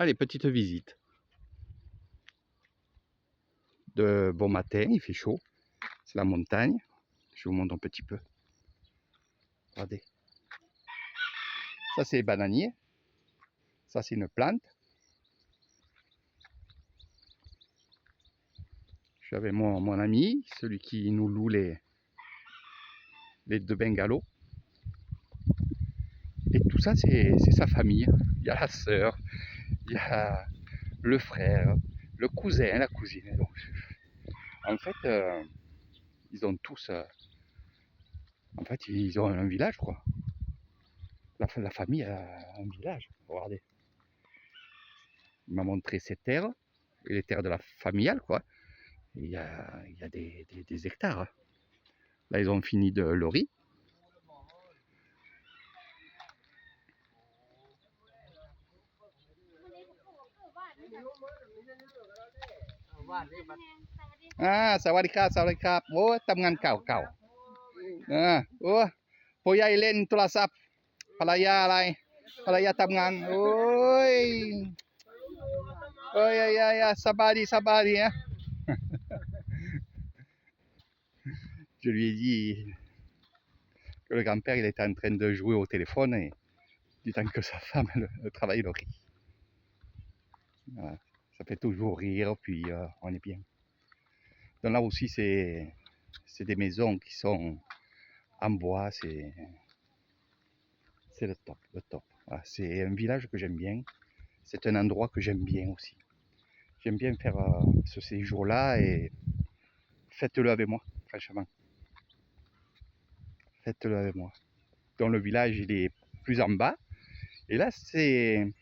Allez, petite visite. De bon matin, il fait chaud. C'est la montagne. Je vous montre un petit peu. Regardez. Ça, c'est les bananiers. Ça, c'est une plante. Je suis avec mon ami, celui qui nous loue les deux bungalows. Et tout ça, c'est sa famille. Il y a la sœur, il y a le frère, le cousin, la cousine. Donc, en fait, ils ont tous... en fait, ils ont un village, quoi. La famille a un village. Regardez. Il m'a montré ses terres, et les terres de la familiale, quoi. Il y a des hectares. Là, ils ont fini de le riz. Ah, สวัสดีครับ สวัสดีครับ โอ้ทำงานเก่าโอ้พ่อใหญ่เล่นโทรศัพท์ภรรยาอะไรภรรยาทำงานโอ้ยสบายดีhein. Je lui ai dit que le grand-père il était en train de jouer au téléphone et du temps que sa femme elle travaille le riz. Voilà. Ça fait toujours rire, puis on est bien. Donc là aussi c'est des maisons qui sont en bois, c'est le top, le top. Voilà, c'est un village que j'aime bien, c'est un endroit que j'aime bien aussi. J'aime bien faire ce séjour-là et faites-le avec moi, franchement. Faites-le avec moi. Donc le village il est plus en bas et là c'est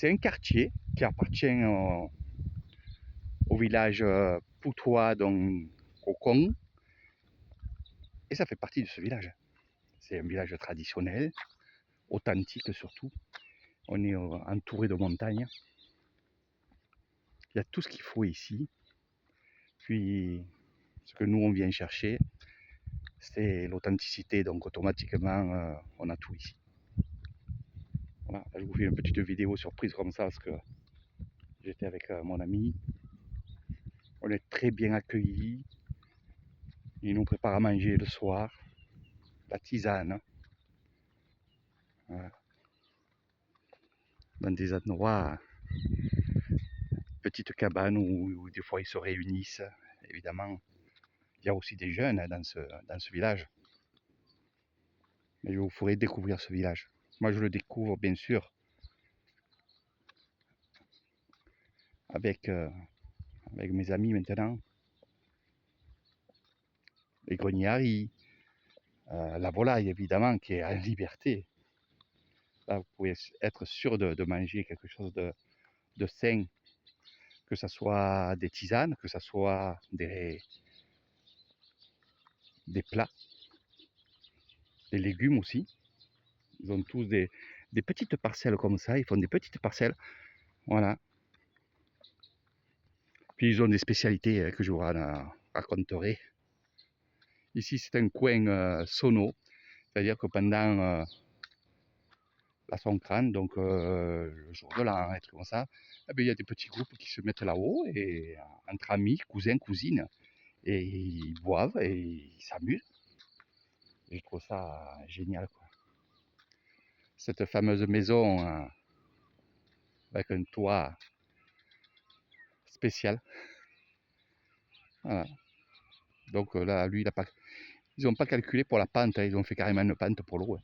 un quartier qui appartient au village Poutois, donc au Kong, et ça fait partie de ce village. C'est un village traditionnel, authentique surtout. On est entouré de montagnes. Il y a tout ce qu'il faut ici. Puis ce que nous on vient chercher, c'est l'authenticité, donc automatiquement on a tout ici. Voilà, je vous fais une petite vidéo surprise comme ça parce que j'étais avec mon ami. On est très bien accueillis. Il nous prépare à manger le soir, la tisane. Voilà. Dans des endroits, petites cabanes où des fois ils se réunissent. Évidemment, il y a aussi des jeunes dans ce village. Mais je vous ferai découvrir ce village. Moi, je le découvre bien sûr avec mes amis maintenant. Les grognards, la volaille évidemment qui est en liberté. Là, vous pouvez être sûr de manger quelque chose de sain, que ce soit des tisanes, que ce soit des plats, des légumes aussi. Ils ont tous des petites parcelles comme ça, ils font des petites parcelles, voilà. Puis ils ont des spécialités que je vous raconterai. Ici c'est un coin sono, c'est-à-dire que pendant la Songkran, donc le jour de l'an, et comme ça, eh bien, il y a des petits groupes qui se mettent là-haut, et entre amis, cousins, cousines, et ils boivent et ils s'amusent. Et je trouve ça génial, quoi. Cette fameuse maison avec un toit spécial. Voilà. Donc là, lui, ils n'ont pas calculé pour la pente, hein, ils ont fait carrément une pente pour l'eau.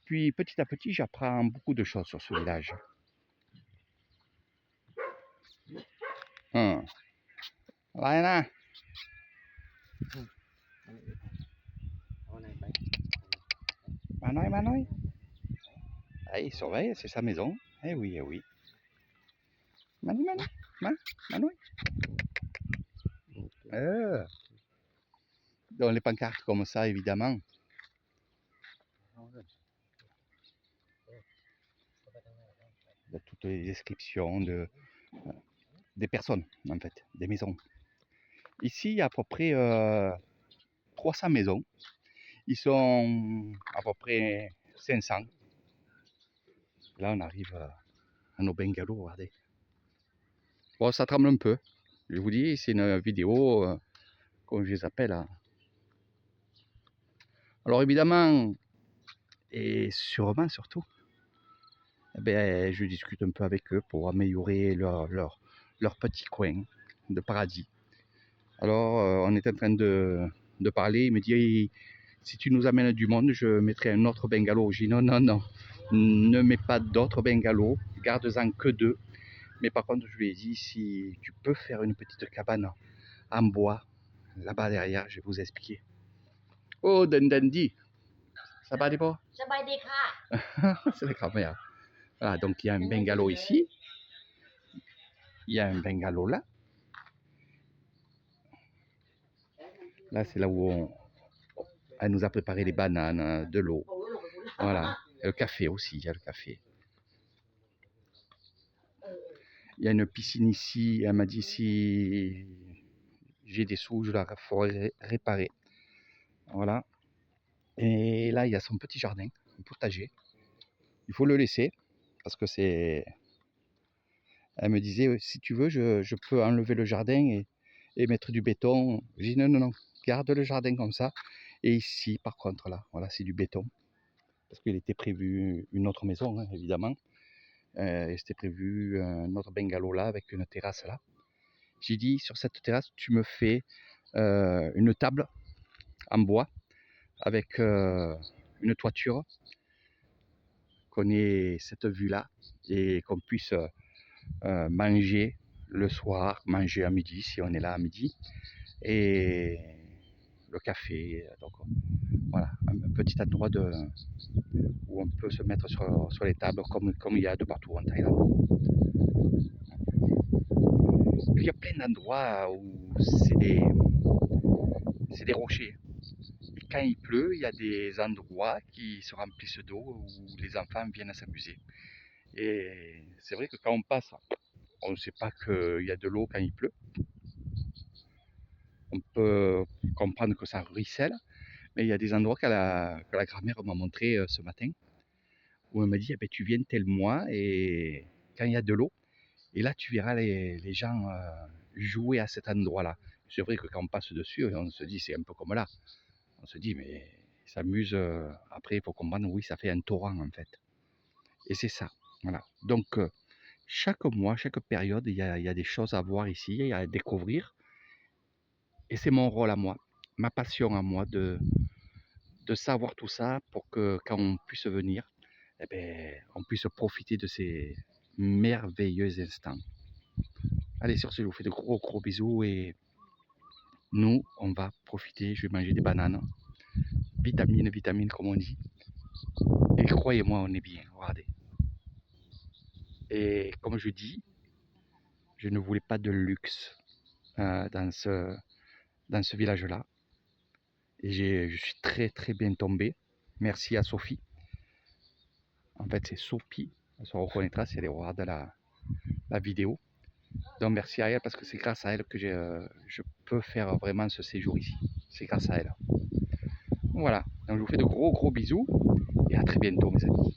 Puis petit à petit, j'apprends beaucoup de choses sur ce village. Là, Manoy. Ah, il surveille, c'est sa maison. Eh oui, eh oui. Manoy. Dans les pancartes comme ça, évidemment. Il y a toutes les descriptions des personnes, en fait, des maisons. Ici, il y a à peu près 300 maisons. Ils sont à peu près 500. Là, on arrive nos bungalows, regardez. Bon, ça tremble un peu. Je vous dis, c'est une vidéo, comme je les appelle. Hein. Alors évidemment, et sûrement surtout, eh ben, je discute un peu avec eux pour améliorer leur petit coin de paradis. Alors, on est en train de parler. Il me dit, si tu nous amènes du monde, je mettrai un autre bungalow. Je dis, non, non, non, ne mets pas d'autres bungalows, garde-en que 2. Mais par contre, je lui ai dit, si tu peux faire une petite cabane en bois, là-bas derrière, je vais vous expliquer. Oh, Dundandi, ça va, pas? C'est la grand-mère. Voilà, donc il y a un bungalow ici. Il y a un bungalow là. Là, c'est là où elle nous a préparé les bananes, de l'eau. Voilà. Et le café aussi, il y a le café. Il y a une piscine ici. Elle m'a dit si j'ai des sous, je la ferai réparer. Voilà. Et là, il y a son petit jardin, un potager. Il faut le laisser parce que c'est. Elle me disait si tu veux, je peux enlever le jardin et mettre du béton. J'ai dit non, non, non, garde le jardin comme ça. Et ici, par contre, là, voilà, c'est du béton. Parce qu'il était prévu une autre maison, hein, évidemment. Et c'était prévu un autre bungalow là, avec une terrasse là. J'ai dit, sur cette terrasse, tu me fais une table en bois avec une toiture, qu'on ait cette vue là et qu'on puisse manger le soir, manger à midi si on est là à midi, et le café. Donc voilà, un petit endroit où on peut se mettre sur les tables comme il y a de partout en Thaïlande. Puis il y a plein d'endroits où c'est des rochers. Et quand il pleut, il y a des endroits qui se remplissent d'eau où les enfants viennent s'amuser. Et c'est vrai que quand on passe, on ne sait pas qu'il y a de l'eau quand il pleut. On peut comprendre que ça ruisselle, mais il y a des endroits que la grand-mère m'a montré ce matin, où elle m'a dit, eh ben, tu viens tel mois et quand il y a de l'eau, et là tu verras les gens jouer à cet endroit-là. C'est vrai que quand on passe dessus, on se dit, c'est un peu comme là. On se dit, mais ils s'amusent. Après, il faut comprendre, oui, ça fait un torrent en fait. Et c'est ça. Voilà. Donc, chaque mois, chaque période, il y a des choses à voir ici, à découvrir. Et c'est mon rôle à moi, ma passion à moi de savoir tout ça pour que quand on puisse venir, eh ben, on puisse profiter de ces merveilleux instants. Allez, sur ce, je vous fais de gros gros bisous et nous, on va profiter. Je vais manger des bananes. Vitamines, vitamines, comme on dit. Et croyez-moi, on est bien. Regardez. Et comme je dis, je ne voulais pas de luxe dans ce village-là. Et je suis très très bien tombé. Merci à Sophie. En fait, c'est Sophie. Elle se reconnaîtra si elle regarde la vidéo. Donc merci à elle parce que c'est grâce à elle que je peux faire vraiment ce séjour ici. C'est grâce à elle. Voilà. Donc je vous fais de gros gros bisous et à très bientôt mes amis.